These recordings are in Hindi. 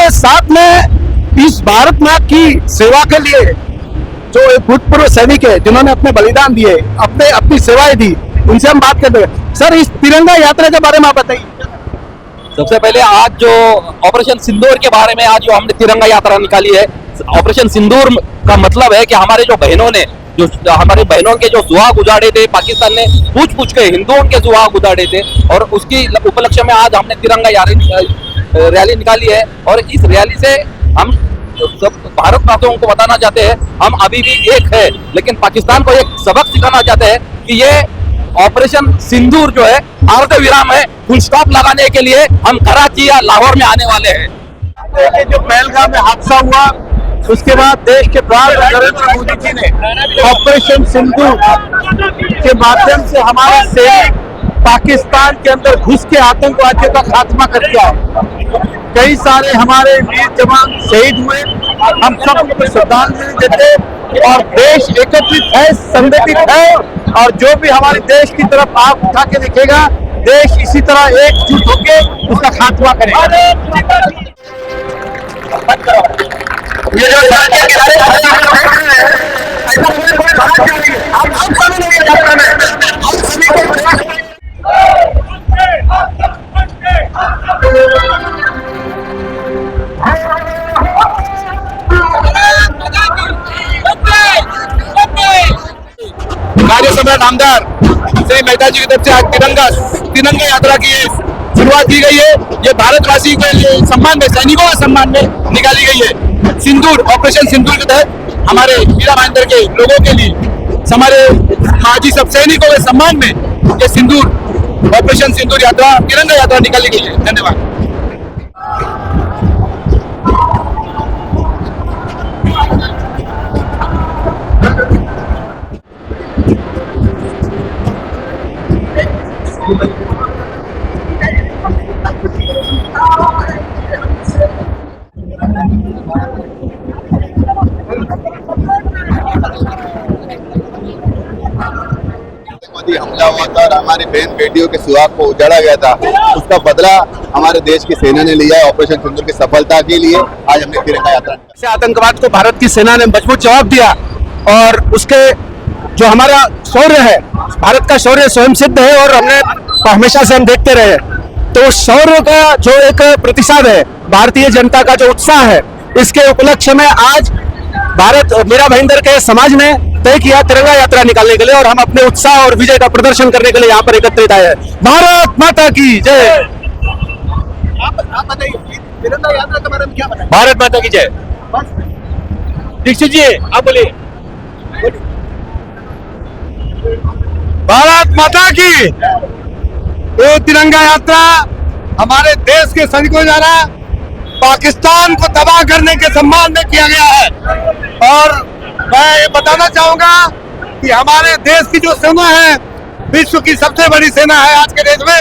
उसके साथ में इस भारत माँ की सेवा के लिए जो एक भूतपूर्व सैनिक है जिन्होंने अपने बलिदान दिए, अपनी सेवाएं दी, उनसे हम बात करते हैं। सर, इस तिरंगा यात्रा के बारे में आप बताइए। सबसे पहले आज जो ऑपरेशन सिंदूर के बारे में आज जो हमने तिरंगा यात्रा निकाली है, ऑपरेशन सिंदूर का मतलब है कि हमारे जो बहनों ने हमारे बहनों के जो सुहाग उजाड़े थे, पाकिस्तान ने पूछ के हिंदुओं के सुहाग उजाड़े थे, और उसकी उपलक्ष्य में आज हमने तिरंगा रैली निकाली है। और इस रैली से हम सब भारत वासियों को बताना चाहते हैं हम अभी भी एक है, लेकिन पाकिस्तान को एक सबक सिखाना चाहते हैं कि ये ऑपरेशन सिंदूर जो है अर्ध विराम है, फुल स्टॉप लगाने के लिए हम कराची या लाहौर में आने वाले हैं। जो पहलगाम में हादसा हुआ उसके बाद देश के प्रधानमंत्री नरेंद्र मोदी जी ने ऑपरेशन सिंदूर के माध्यम से हमारे सैनिक पाकिस्तान के अंदर घुस के आतंकवादियों का खात्मा कर दिया है। कई सारे हमारे वीर जवान शहीद हुए, हम सब उनको श्रद्धांजलि देते और देश एकत्रित है, संगठित है, और जो भी हमारे देश की तरफ आंख उठा के देखेगा, देश इसी तरह एकजुट होकर उसका खात्मा करेगा। ये जो कार्य सम्राट आमदार श्री मेहता जी की तरफ से आज तिरंगा यात्रा की शुरुआत की गई है। ये भारतवासी के लिए सम्मान में, सैनिकों के सम्मान में निकाली गई है। सिंदूर, ऑपरेशन सिंदूर के तहत हमारे मीरा भाईंदर के लोगों के लिए, हमारे माजी सब सैनिकों के सम्मान में ये सिंदूर, ऑपरेशन सिंदूर यात्रा, तिरंगा यात्रा निकाली गई है। धन्यवाद। हमला हुआ था और हमारी बहन बेटियों के सुहाग को उजाड़ा गया था, उसका बदला हमारे देश की सेना ने लिया है। ऑपरेशन सिंदूर की सफलता के लिए आज हमने तिरंगा यात्रा से आतंकवाद को भारत की सेना ने मजबूत जवाब दिया, और उसके जो हमारा शौर्य है, भारत का शौर्य स्वयं सिद्ध है और हमने हमेशा से हम देखते रहे। तो शौर्य का जो एक प्रतिशत है, भारतीय जनता का जो उत्साह है, इसके उपलक्ष्य में आज भारत मीरा भाईंदर के समाज ने तय किया तिरंगा यात्रा निकालने के लिए, और हम अपने उत्साह और विजय का प्रदर्शन करने के लिए यहाँ पर एकत्रित आए हैं। भारत माता की जय। आप बताइए तिरंगा यात्रा के बारे में क्या बताएं? भारत माता की जय। दीक्षित जी आप बोलिए। भारत माता की। ये तिरंगा यात्रा हमारे देश के सैनिकों द्वारा पाकिस्तान को तबाह करने के सम्मान में किया गया है। और मैं ये बताना चाहूंगा कि हमारे देश की जो सेना है, विश्व की सबसे बड़ी सेना है आज के देश में,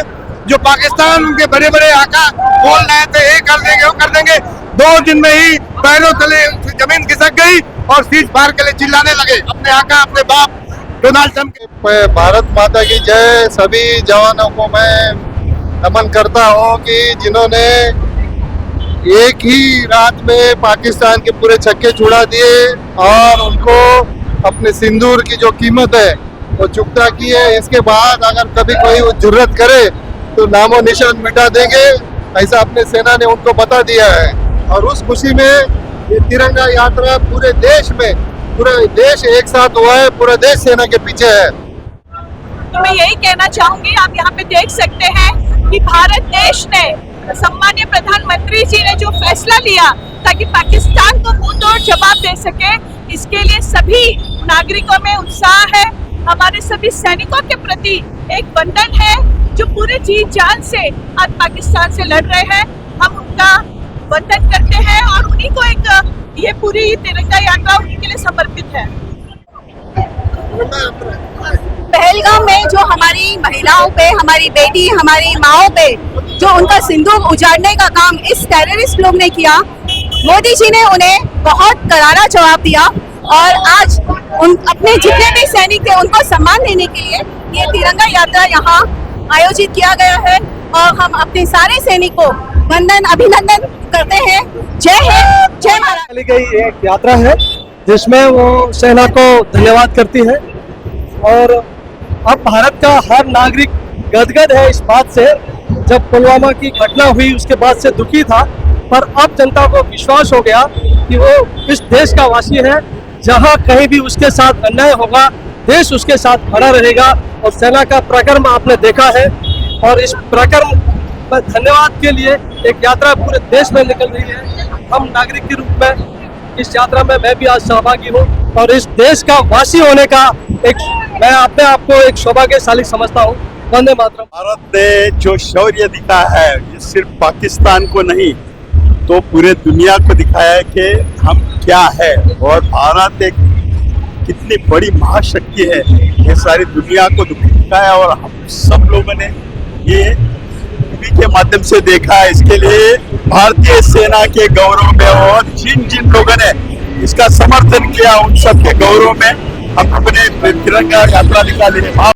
जो पाकिस्तान के बड़े बड़े आका बोल रहे थे ये कर देंगे वो कर देंगे, 2 दिन में ही पैरों तले जमीन खिसक गई और सीज फायर के लिए चिल्लाने लगे अपने आका, अपने बाप डोनाल्ड ट्रंप के। भारत माता की जय। सभी जवानों को मैं नमन करता हूँ कि जिन्होंने एक ही रात में पाकिस्तान के पूरे छक्के छुड़ा दिए और उनको अपने सिंदूर की जो कीमत है वो चुकता की है। इसके बाद अगर कभी कोई जुर्रत करे तो नामो निशान मिटा देंगे, ऐसा अपने सेना ने उनको बता दिया है। और उस खुशी में ये तिरंगा यात्रा पूरे देश में, पूरा देश एक साथ हुआ है, पूरा देश सेना के पीछे है। तो मैं यही कहना चाहूंगी, आप यहाँ पे देख सकते हैं कि भारत देश ने, सम्मानीय प्रधानमंत्री जी ने जो फैसला लिया ताकि पाकिस्तान को मुंहतोड़ जवाब दे सके, इसके लिए सभी नागरिकों में उत्साह है। हमारे सभी सैनिकों के प्रति एक वंदन है जो पूरे जी जान से आज पाकिस्तान से लड़ रहे हैं। हम उनका वंदन करते हैं और उन्हीं को एक ये पूरी तिरंगा यात्रा उन्हीं के लिए समर्पित है। पहलगाम में जो हमारी महिलाओं पे, हमारी बेटी, हमारी माओं पे जो उनका सिंदूर उजाड़ने का काम इस टेररिस्ट लोग ने किया, मोदी जी ने उन्हें बहुत करारा जवाब दिया और आज उन अपने जितने भी सैनिक थे उनको सम्मान देने के लिए ये तिरंगा यात्रा यहाँ आयोजित किया गया है। और हम अपने सारे सैनिकों वंदन अभिनंदन करते हैं। जय हिंद, जय महाराष्ट्र। चली गई एक यात्रा है जिसमें वो सेना को धन्यवाद करती है और अब भारत का हर नागरिक गदगद है इस बात से। जब पुलवामा की घटना हुई उसके बाद से दुखी था, पर अब जनता को विश्वास हो गया कि वो इस देश का वासी है। जहां कहीं भी उसके साथ अन्याय होगा, देश उसके साथ खड़ा रहेगा। और सेना का पराक्रम आपने देखा है और इस पराक्रम में धन्यवाद के लिए एक यात्रा पूरे देश में निकल रही है। हम नागरिक के रूप में इस यात्रा में मैं भी आज सहभागी हूँ और इस देश का वासी होने का मैं अपने आप को एक सौभाग्यशाली समझता हूँ। वंदे मातरम। भारत ने जो शौर्य दिखाया है, ये सिर्फ पाकिस्तान को नहीं तो पूरे दुनिया को दिखाया है कि हम क्या है और भारत एक कितनी बड़ी महाशक्ति है, ये सारी दुनिया को दिखाया। और हम सब लोगों ने ये टीवी के माध्यम से देखा है। इसके लिए भारतीय सेना के गौरव में और जिन जिन लोगों ने इसका समर्थन किया उन सब के गौरव में हम अपने तिरंगा यात्रा निकाली है।